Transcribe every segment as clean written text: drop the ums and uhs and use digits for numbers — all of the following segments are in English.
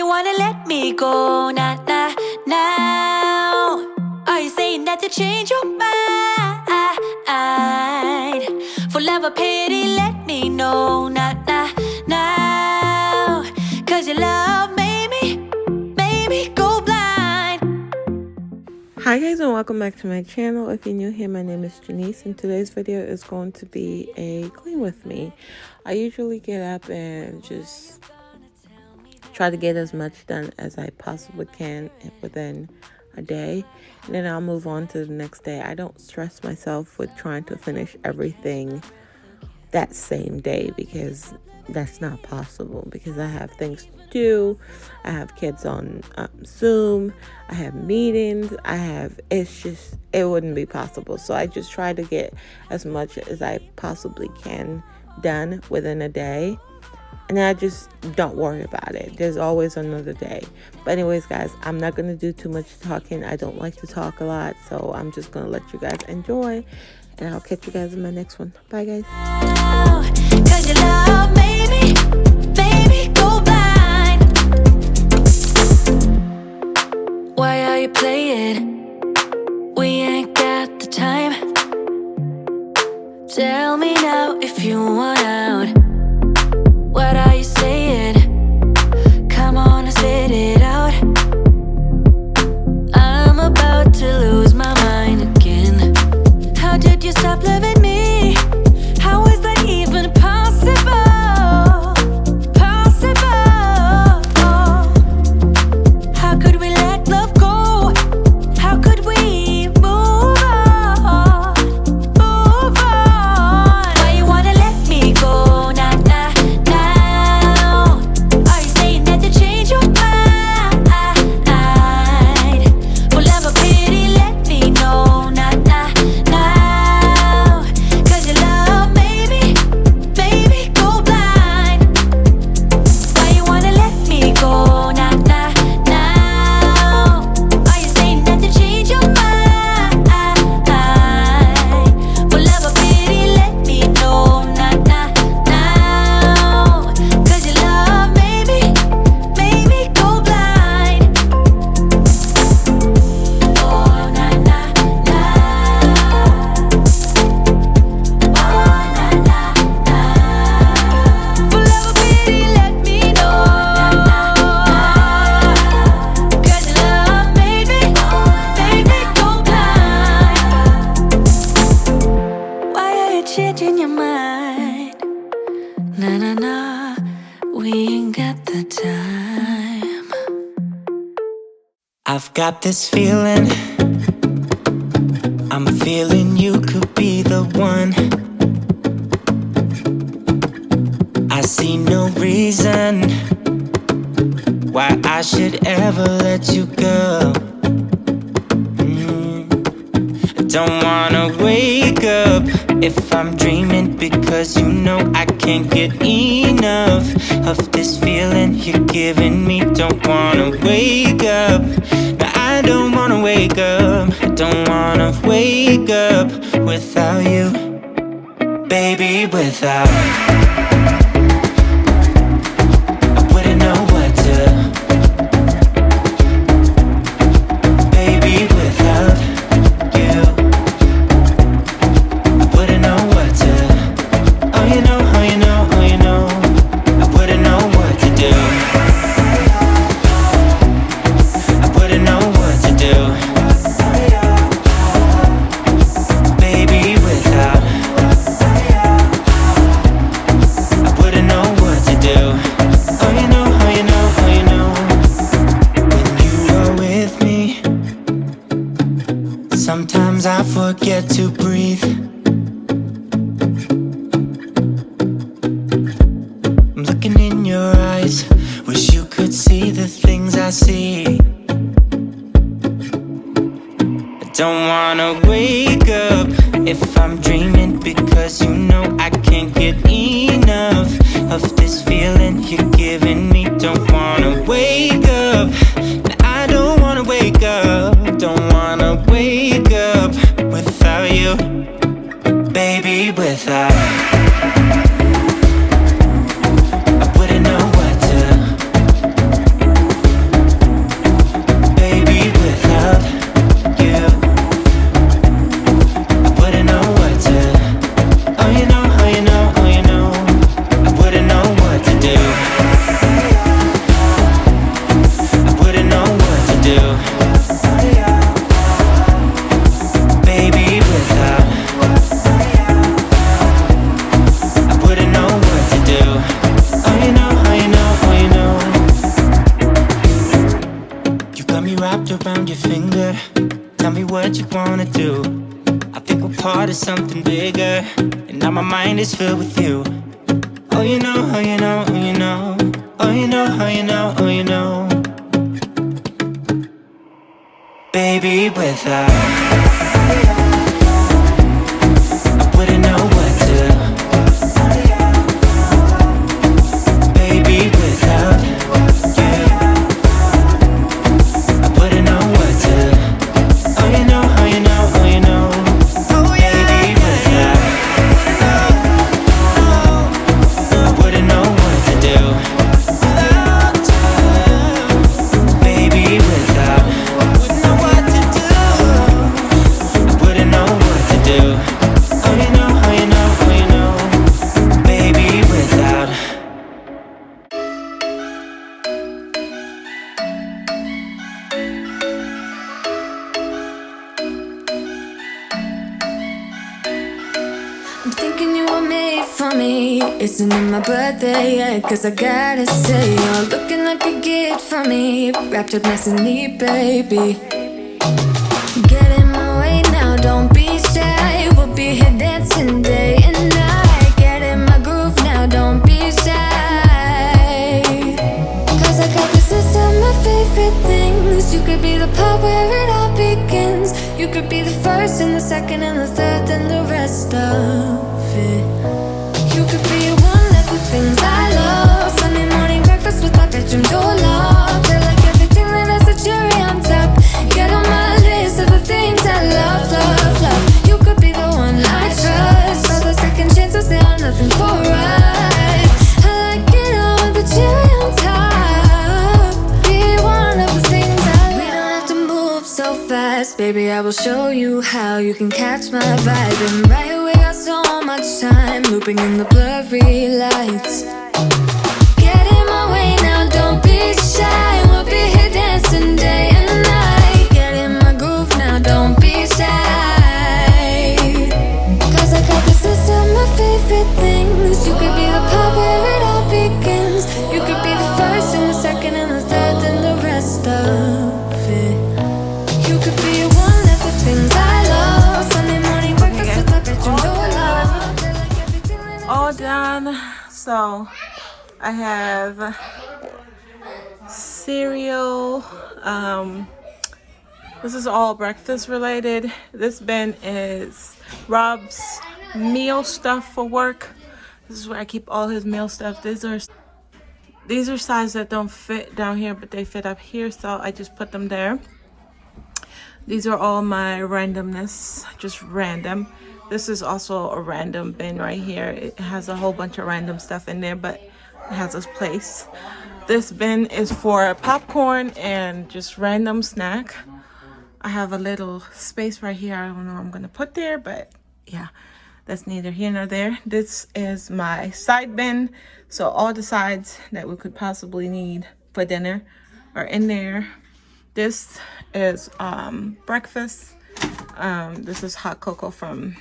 you wanna let me go? Nah, nah, now. Are you saying that to change your mind? For love or pity, let me know. Nah, nah, now. Cause your love made me go blind. Hi guys, and welcome back to my channel. If you're new here, my name is Janice, and today's video is going to be a clean with me. I usually get up and just try to get as much done as I possibly can within a day, and then I'll move on to the next day. I don't stress myself with trying to finish everything that same day, because that's not possible, because I have things to do. I have kids on Zoom, I have meetings, it wouldn't be possible. So I just try to get as much as I possibly can done within a day, and I just don't worry about it. There's always another day. But anyways, guys, I'm not going to do too much talking. I don't like to talk a lot, so I'm just going to let you guys enjoy, and I'll catch you guys in my next one. Bye, guys. Cause your love made me go blind. Why are you playing? We ain't got the time. Tell me now if you want out. What are you saying? Come on and spit it out. I'm about to lose my mind again. How did you stop loving me? How is that even possible? How could we let love go? How could we move on? Why you wanna let me go? Nah, nah, now. Are you saying that to change your mind? For love or pity, let me know. Nah, nah, now. Cause your love made me go blind. Why you wanna let me go? Nah, nah, now. Are you saying that to change your mind? For love or pity, let me know. Nah, nah, now. Cause your love made me go blind. Oh, nah, nah, nah. For love or pity, let me know. Cause your love made me go blind. Why are you changing your mind? Nah, nah, nah, we ain't got the time. I've got this feeling, I'm feeling you could be the one. I see no reason why I should ever let you go. Don't wanna wake up if I'm dreaming, because you know I can't get enough of this feeling you're giving me. Don't wanna wake up, no, I don't wanna wake up. I don't wanna wake up without you, baby, without. I wouldn't know what to, baby, without you. I wouldn't know what to, oh you know, oh you know, oh you know. I wouldn't know what to do, I wouldn't know what to do, baby, without. I wouldn't know what to do, oh you know, oh you know, oh you know. When you are with me, sometimes I forget to breathe. I'm looking in your eyes, wish you could see the things I see. I don't wanna wake up if I'm dreaming, because you know I can't get enough of this feeling you're giving me. Don't wanna wake up, I don't wanna wake up. Don't wanna wake up without you, baby, without. I wouldn't know what to, around your finger. Tell me what you wanna do. I think we're part of something bigger, and now my mind is filled with you. Oh, you know, oh, you know, oh, you know. Oh, you know, oh, you know, oh, you know. Baby, without I wouldn't know what to. Baby, without you I wouldn't know what to. Oh, you know, oh, you know, oh, you know. Baby, without I wouldn't know what to do. Baby, without I wouldn't know what to do. I wouldn't know what to do. Oh, you know, oh, you know, oh, you know. Baby, without I'm thinking you were made for me. Isn't it my birthday yet? Cause I gotta say, you're looking like a gift for me. Wrapped up nice and neat, baby. Get in my way now, don't be shy. We'll be here dancing day and night. Get in my groove now, don't be shy. Cause I got this list of my favorite things. You could be the part where it all begins. You could be the first and the second and the third and the rest of it. You could be one of the things I love. Sunday morning breakfast with our bedroom door locked. I like everything that has a cherry on top. Get on my list of the things I love, love, love. You could be the one I trust. All the second chances, they are nothing for us. I like it all with the cherry on top. Be one of the things I love. We don't have to move so fast, baby, I will show you how you can catch my vibe. And right away, I got so much time looping in the blurry lights. Get in my way now, don't be shy. We'll be here dancing day and night. Get in my groove now, don't be shy. Cause I got this list of my favorite things. You could be the part where it all begins. You could be the first and the second and the third and the rest of it. You could be one of the things I love. Sunday morning breakfast with my bedroom door locked. All done. So I have cereal. This is all breakfast related. This bin is Rob's meal stuff for work. This is where I keep all his meal stuff. These are sizes that don't fit down here, but they fit up here, so I just put them there. These are all my randomness, just random. This is also a random bin right here. It has a whole bunch of random stuff in there, but it has its place. This bin is for popcorn and just random snack. I have a little space right here. I don't know what I'm gonna put there, but yeah, that's neither here nor there. This is my side bin. So all the sides that we could possibly need for dinner are in there. This is breakfast. This is hot cocoa from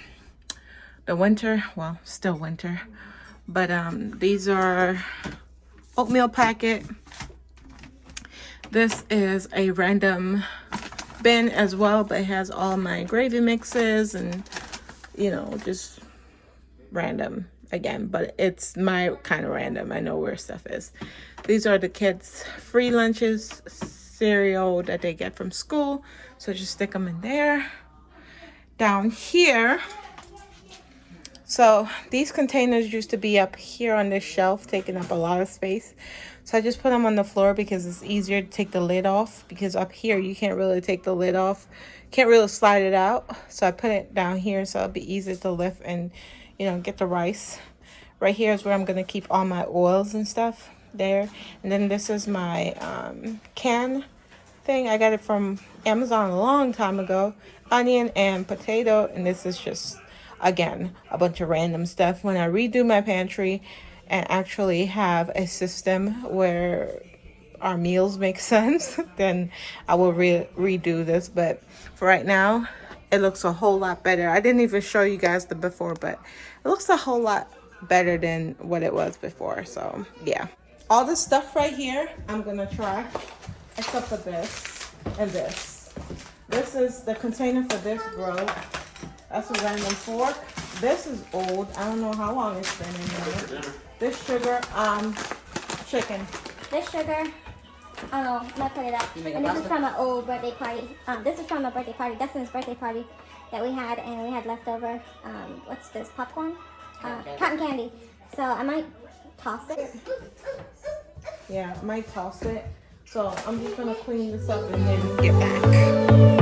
the winter. Well, still winter. But these are oatmeal packet. This is a random bin as well, but it has all my gravy mixes and, you know, just random again, but it's my kind of random. I know where stuff is. These are the kids' free lunches, cereal that they get from school, so just stick them in there. Down here, so these containers used to be up here on this shelf, taking up a lot of space, so I just put them on the floor because it's easier to take the lid off, because up here you can't really take the lid off, can't really slide it out. So I put it down here so it'll be easy to lift and, you know, get the rice. Right here is where I'm gonna keep all my oils and stuff there. And then this is my can thing. I got it from Amazon a long time ago. Onion and potato, and this is just, again, a bunch of random stuff. When I redo my pantry and actually have a system where our meals make sense, then I will redo this. But for right now, it looks a whole lot better. I didn't even show you guys the before, but it looks a whole lot better than what it was before. So yeah, all this stuff right here I'm gonna try, except for this and this. This is the container for this broke. That's a random fork. This is old. I don't know how long it's been in there. This sugar, chicken. This sugar, I don't know, I'm gonna put it up. And this is from an old birthday party. This is from a birthday party, Dustin's birthday party that we had, and we had leftover, what's this, popcorn? Cotton candy. So I might toss it. Yeah, I might toss it. So I'm just gonna clean this up and then get back.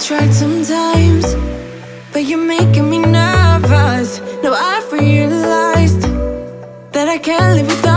Tried sometimes, but you're making me nervous. Now I've realized that I can't live without